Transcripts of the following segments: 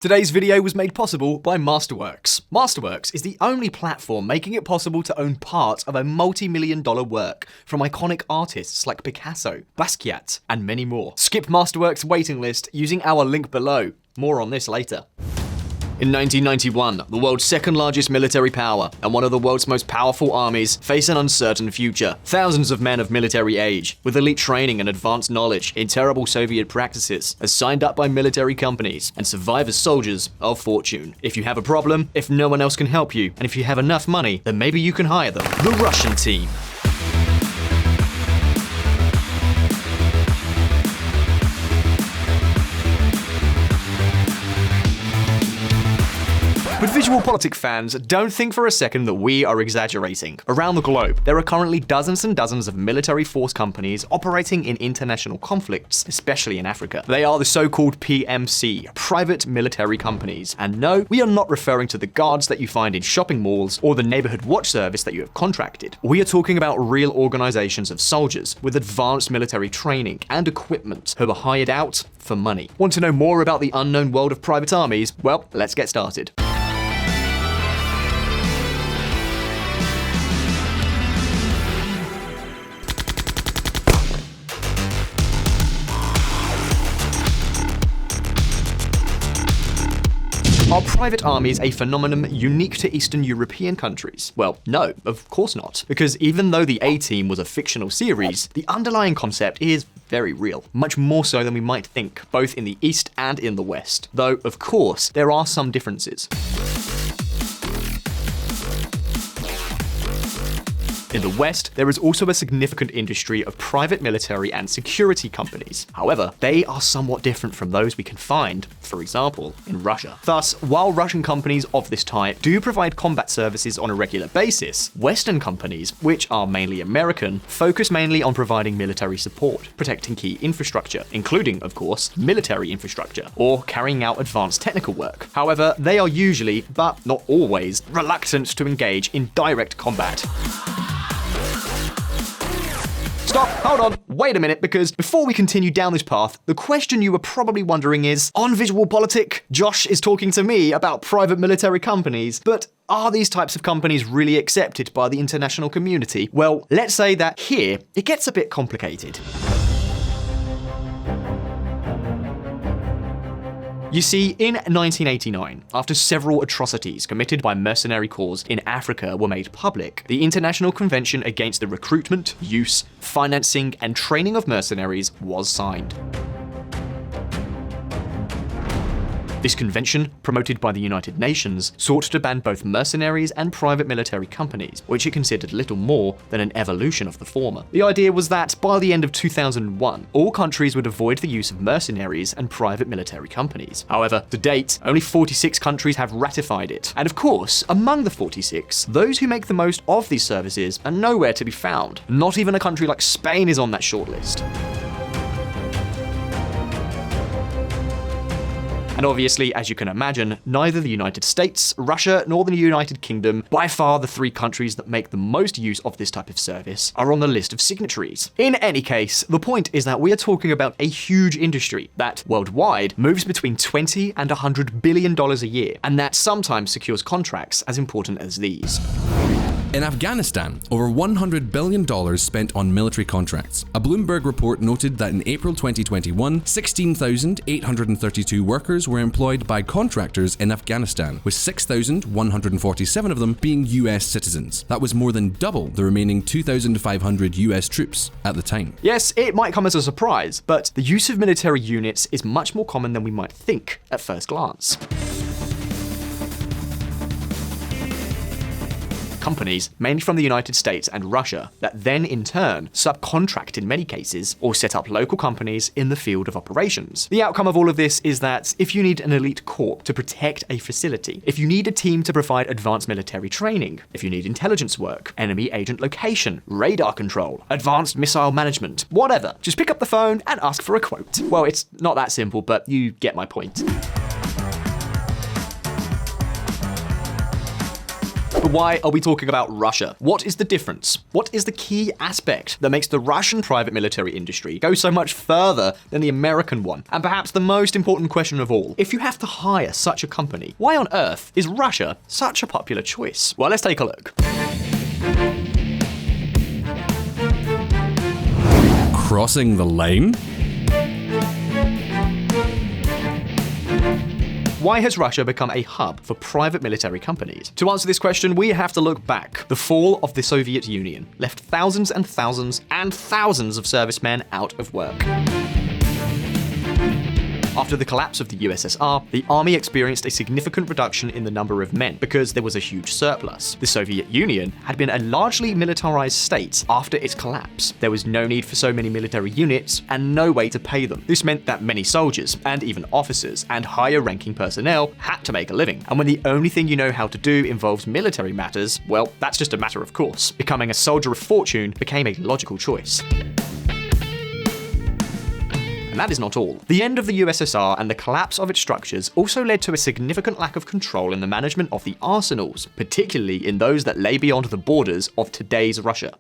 Today's video was made possible by Masterworks. Masterworks is the only platform making it possible to own part of a multi-million-dollar work from iconic artists like Picasso, Basquiat, and many more. Skip Masterworks' waiting list using our link below. More on this later. In 1991, the world's second largest military power and one of the world's most powerful armies face an uncertain future. Thousands of men of military age, with elite training and advanced knowledge in terrible Soviet practices, are signed up by military companies and survive as soldiers of fortune. If you have a problem, if no one else can help you, and if you have enough money, then maybe you can hire them. The Russian team. But VisualPolitik fans, don't think for a second that we are exaggerating. Around the globe, there are currently dozens and dozens of military force companies operating in international conflicts, especially in Africa. They are the so-called PMC, private military companies. And no, we are not referring to the guards that you find in shopping malls or the neighborhood watch service that you have contracted. We are talking about real organizations of soldiers with advanced military training and equipment who are hired out for money. Want to know more about the unknown world of private armies? Well, let's get started. Are private armies a phenomenon unique to Eastern European countries? Well, no, of course not. Because even though the A-Team was a fictional series, the underlying concept is very real. Much more so than we might think, both in the East and in the West. Though, of course, there are some differences. In the West, there is also a significant industry of private military and security companies. However, they are somewhat different from those we can find, for example, in Russia. Thus, while Russian companies of this type do provide combat services on a regular basis, Western companies, which are mainly American, focus mainly on providing military support, protecting key infrastructure, including, of course, military infrastructure, or carrying out advanced technical work. However, they are usually, but not always, reluctant to engage in direct combat. Stop, hold on, wait a minute, because before we continue down this path, the question you were probably wondering is, on VisualPolitik, Josh is talking to me about private military companies, but are these types of companies really accepted by the international community? Well, let's say that here, it gets a bit complicated. You see, in 1989, after several atrocities committed by mercenary corps in Africa were made public, the International Convention Against the Recruitment, Use, Financing, and Training of Mercenaries was signed. This convention, promoted by the United Nations, sought to ban both mercenaries and private military companies, which it considered little more than an evolution of the former. The idea was that by the end of 2001, all countries would avoid the use of mercenaries and private military companies. However, to date, only 46 countries have ratified it. And of course, among the 46, those who make the most of these services are nowhere to be found. Not even a country like Spain is on that shortlist. And obviously, as you can imagine, neither the United States, Russia, nor the United Kingdom, by far the three countries that make the most use of this type of service, are on the list of signatories. In any case, the point is that we are talking about a huge industry that, worldwide, moves between $20 and $100 billion a year, and that sometimes secures contracts as important as these. In Afghanistan, over $100 billion spent on military contracts. A Bloomberg report noted that in April 2021, 16,832 workers were employed by contractors in Afghanistan, with 6,147 of them being US citizens. That was more than double the remaining 2,500 US troops at the time. Yes, it might come as a surprise, but the use of military units is much more common than we might think at first glance. Companies, mainly from the United States and Russia, that then in turn subcontract in many cases or set up local companies in the field of operations. The outcome of all of this is that if you need an elite corps to protect a facility, if you need a team to provide advanced military training, if you need intelligence work, enemy agent location, radar control, advanced missile management, whatever, just pick up the phone and ask for a quote. Well, it's not that simple, but you get my point. But why are we talking about Russia? What is the difference? What is the key aspect that makes the Russian private military industry go so much further than the American one? And perhaps the most important question of all, if you have to hire such a company, why on earth is Russia such a popular choice? Well, let's take a look. Crossing the line? Why has Russia become a hub for private military companies? To answer this question, we have to look back. The fall of the Soviet Union left thousands and thousands and thousands of servicemen out of work. After the collapse of the USSR, the army experienced a significant reduction in the number of men because there was a huge surplus. The Soviet Union had been a largely militarized state after its collapse. There was no need for so many military units and no way to pay them. This meant that many soldiers, and even officers, and higher-ranking personnel had to make a living. And when the only thing you know how to do involves military matters, well, that's just a matter of course. Becoming a soldier of fortune became a logical choice. And that is not all. The end of the USSR and the collapse of its structures also led to a significant lack of control in the management of the arsenals, particularly in those that lay beyond the borders of today's Russia.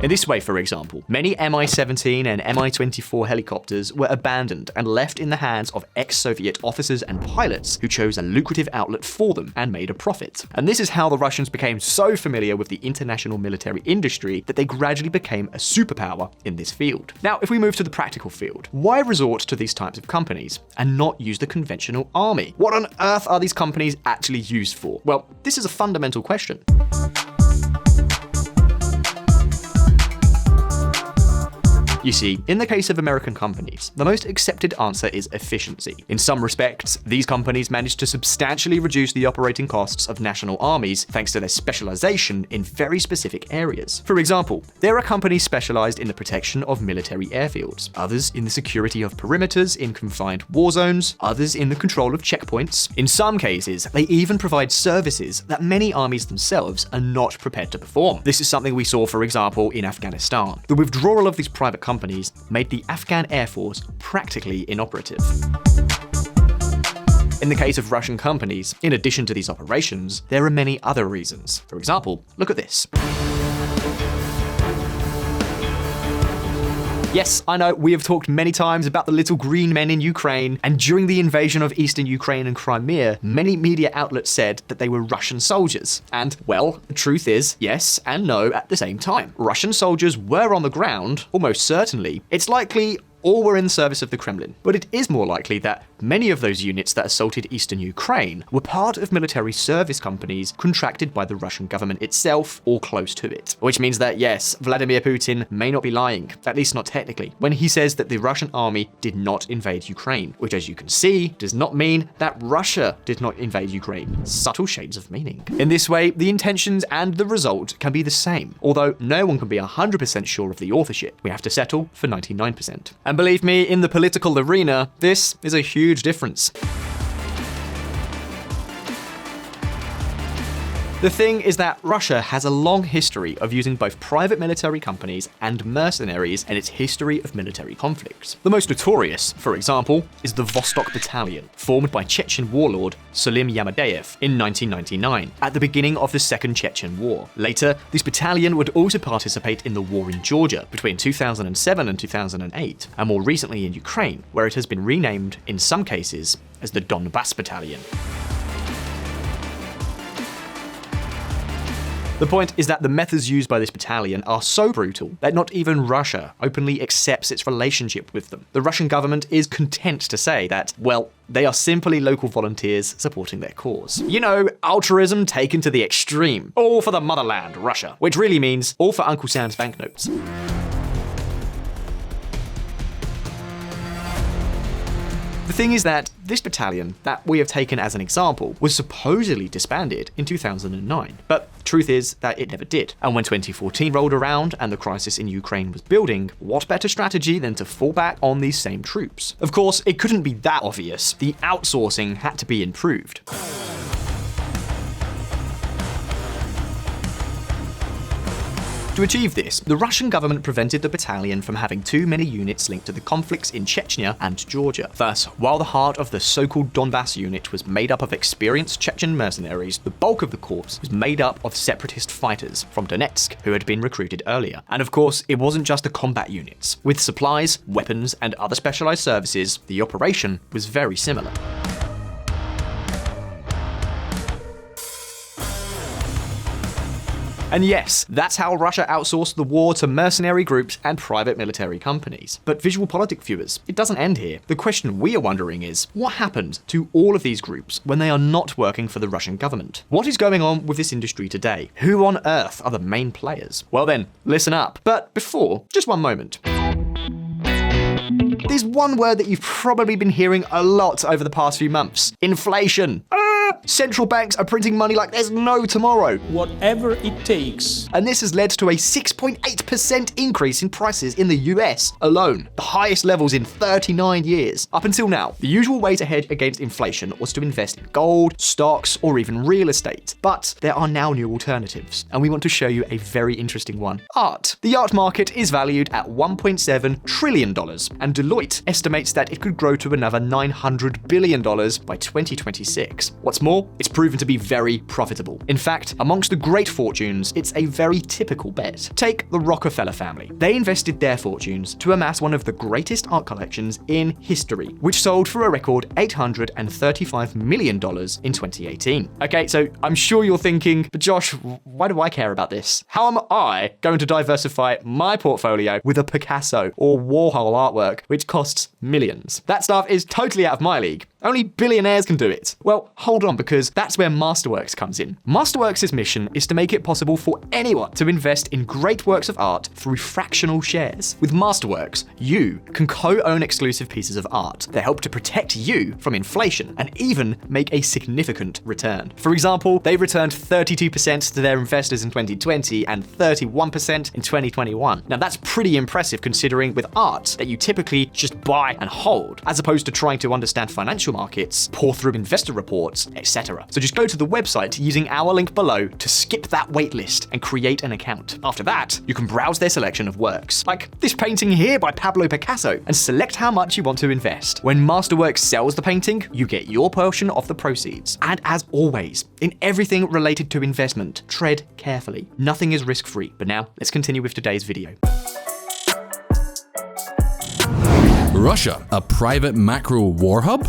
In this way, for example, many Mi-17 and Mi-24 helicopters were abandoned and left in the hands of ex-Soviet officers and pilots who chose a lucrative outlet for them and made a profit. And this is how the Russians became so familiar with the international military industry that they gradually became a superpower in this field. Now, if we move to the practical field, why resort to these types of companies and not use the conventional army? What on earth are these companies actually used for? Well, this is a fundamental question. You see, in the case of American companies, the most accepted answer is efficiency. In some respects, these companies managed to substantially reduce the operating costs of national armies thanks to their specialization in very specific areas. For example, there are companies specialized in the protection of military airfields, others in the security of perimeters in confined war zones, others in the control of checkpoints. In some cases, they even provide services that many armies themselves are not prepared to perform. This is something we saw, for example, in Afghanistan. The withdrawal of these private companies made the Afghan Air Force practically inoperative. In the case of Russian companies, in addition to these operations, there are many other reasons. For example, look at this. Yes, I know, we have talked many times about the little green men in Ukraine, and during the invasion of eastern Ukraine and Crimea, many media outlets said that they were Russian soldiers. And, well, the truth is, yes and no at the same time. Russian soldiers were on the ground, almost certainly. It's likely all were in service of the Kremlin. But it is more likely that many of those units that assaulted eastern Ukraine were part of military service companies contracted by the Russian government itself or close to it. Which means that, yes, Vladimir Putin may not be lying, at least not technically, when he says that the Russian army did not invade Ukraine, which, as you can see, does not mean that Russia did not invade Ukraine. Subtle shades of meaning. In this way, the intentions and the result can be the same, although no one can be 100% sure of the authorship. We have to settle for 99%. And believe me, in the political arena, this is a huge difference. The thing is that Russia has a long history of using both private military companies and mercenaries in its history of military conflicts. The most notorious, for example, is the Vostok Battalion, formed by Chechen warlord Sulim Yamadeyev in 1999, at the beginning of the Second Chechen War. Later, this battalion would also participate in the war in Georgia between 2007 and 2008, and more recently in Ukraine, where it has been renamed, in some cases, as the Donbass Battalion. The point is that the methods used by this battalion are so brutal that not even Russia openly accepts its relationship with them. The Russian government is content to say that, well, they are simply local volunteers supporting their cause. You know, altruism taken to the extreme. All for the motherland, Russia. Which really means all for Uncle Sam's banknotes. The thing is that this battalion, that we have taken as an example, was supposedly disbanded in 2009. But truth is that it never did. And when 2014 rolled around and the crisis in Ukraine was building, what better strategy than to fall back on these same troops? Of course, it couldn't be that obvious. The outsourcing had to be improved. To achieve this, the Russian government prevented the battalion from having too many units linked to the conflicts in Chechnya and Georgia. Thus, while the heart of the so-called Donbass unit was made up of experienced Chechen mercenaries, the bulk of the corps was made up of separatist fighters from Donetsk who had been recruited earlier. And of course, it wasn't just the combat units. With supplies, weapons, and other specialized services, the operation was very similar. And yes, that's how Russia outsourced the war to mercenary groups and private military companies. But VisualPolitik viewers, it doesn't end here. The question we are wondering is, what happened to all of these groups when they are not working for the Russian government? What is going on with this industry today? Who on earth are the main players? Well then, listen up. But before, just one moment. There's one word that you've probably been hearing a lot over the past few months. Inflation. Central banks are printing money like there's no tomorrow. Whatever it takes. And this has led to a 6.8% increase in prices in the US alone, the highest levels in 39 years. Up until now, the usual way to hedge against inflation was to invest in gold, stocks, or even real estate. But there are now new alternatives, and we want to show you a very interesting one. Art. The art market is valued at $1.7 trillion, and Deloitte estimates that it could grow to another $900 billion by 2026. What's more, it's proven to be very profitable. In fact, amongst the great fortunes, it's a very typical bet. Take the Rockefeller family. They invested their fortunes to amass one of the greatest art collections in history, which sold for a record $835 million in 2018. Okay, so I'm sure you're thinking, but Josh, why do I care about this? How am I going to diversify my portfolio with a Picasso or Warhol artwork, which costs millions? That stuff is totally out of my league. Only billionaires can do it. Well, hold on, because that's where Masterworks comes in. Masterworks' mission is to make it possible for anyone to invest in great works of art through fractional shares. With Masterworks, you can co-own exclusive pieces of art that help to protect you from inflation and even make a significant return. For example, they returned 32% to their investors in 2020 and 31% in 2021. Now that's pretty impressive considering with art that you typically just buy and hold, as opposed to trying to understand financial markets, pour through investor reports, etc. So just go to the website using our link below to skip that waitlist and create an account. After that, you can browse their selection of works, like this painting here by Pablo Picasso, and select how much you want to invest. When Masterworks sells the painting, you get your portion of the proceeds. And as always, in everything related to investment, tread carefully. Nothing is risk-free. But now, let's continue with today's video. Russia, a private macro war hub?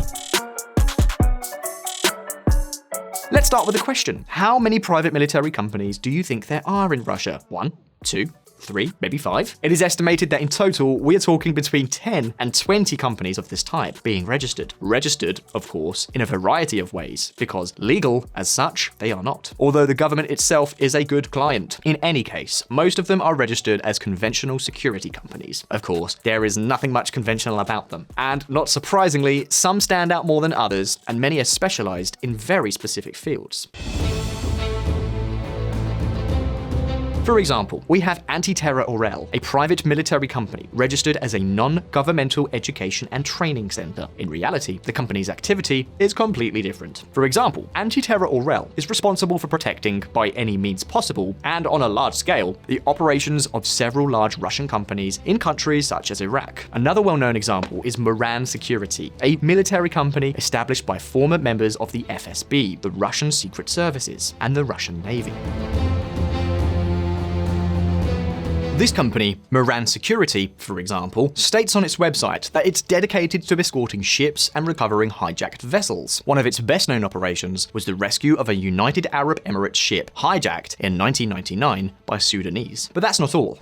Let's start with a question. How many private military companies do you think there are in Russia? 1, 2, 3, maybe 5? It is estimated that in total, we are talking between 10 and 20 companies of this type being registered. Registered, of course, in a variety of ways, because legal, as such, they are not. Although the government itself is a good client. In any case, most of them are registered as conventional security companies. Of course, there is nothing much conventional about them. And not surprisingly, some stand out more than others, and many are specialized in very specific fields. For example, we have Anti-Terror Orel, a private military company registered as a non-governmental education and training center. In reality, the company's activity is completely different. For example, Anti-Terror Orel is responsible for protecting, by any means possible, and on a large scale, the operations of several large Russian companies in countries such as Iraq. Another well-known example is Moran Security, a military company established by former members of the FSB, the Russian Secret Services, and the Russian Navy. This company, Moran Security, for example, states on its website that it's dedicated to escorting ships and recovering hijacked vessels. One of its best-known operations was the rescue of a United Arab Emirates ship hijacked in 1999 by Sudanese. But that's not all.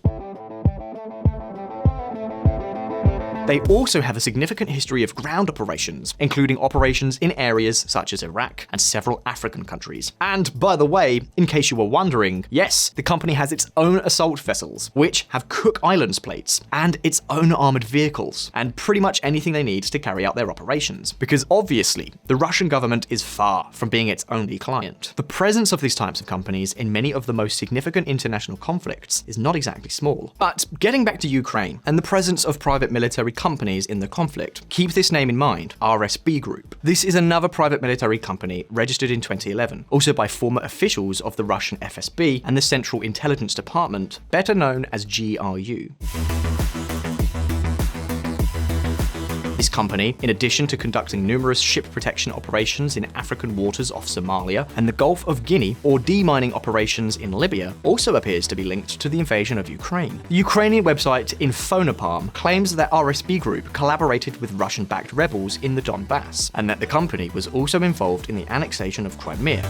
They also have a significant history of ground operations, including operations in areas such as Iraq and several African countries. And by the way, in case you were wondering, yes, the company has its own assault vessels, which have Cook Islands plates, and its own armored vehicles, and pretty much anything they need to carry out their operations. Because obviously, the Russian government is far from being its only client. The presence of these types of companies in many of the most significant international conflicts is not exactly small. But getting back to Ukraine and the presence of private military companies in the conflict. Keep this name in mind, RSB-GROUP. This is another private military company registered in 2011, also by former officials of the Russian FSB and the Central Intelligence Department, better known as GRU. This company, in addition to conducting numerous ship protection operations in African waters off Somalia and the Gulf of Guinea, or demining operations in Libya, also appears to be linked to the invasion of Ukraine. The Ukrainian website Infonapalm claims that RSB-GROUP collaborated with Russian-backed rebels in the Donbass, and that the company was also involved in the annexation of Crimea.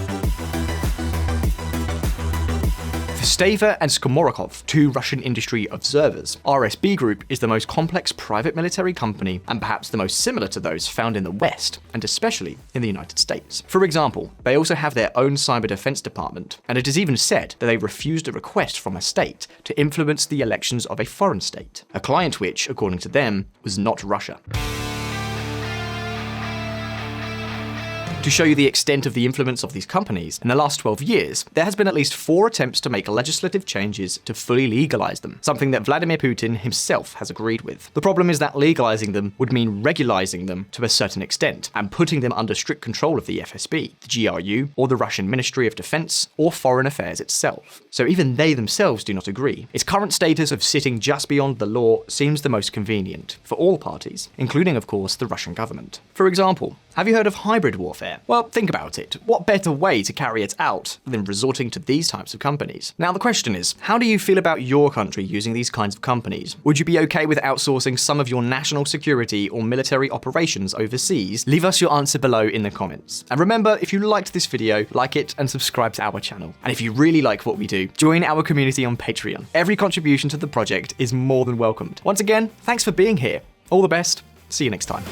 Stava and Skomorokov, two Russian industry observers, RSB-GROUP is the most complex private military company and perhaps the most similar to those found in the West, and especially in the United States. For example, they also have their own cyber defense department, and it is even said that they refused a request from a state to influence the elections of a foreign state, a client which, according to them, was not Russia. To show you the extent of the influence of these companies, in the last 12 years, there has been at least 4 attempts to make legislative changes to fully legalize them, something that Vladimir Putin himself has agreed with. The problem is that legalizing them would mean regularizing them to a certain extent, and putting them under strict control of the FSB, the GRU, or the Russian Ministry of Defense, or Foreign Affairs itself. So even they themselves do not agree. Its current status of sitting just beyond the law seems the most convenient, for all parties, including of course the Russian government. For example, have you heard of hybrid warfare? Well, think about it. What better way to carry it out than resorting to these types of companies? Now the question is, how do you feel about your country using these kinds of companies? Would you be okay with outsourcing some of your national security or military operations overseas? Leave us your answer below in the comments. And remember, if you liked this video, like it and subscribe to our channel. And if you really like what we do, join our community on Patreon. Every contribution to the project is more than welcomed. Once again, thanks for being here. All the best. See you next time.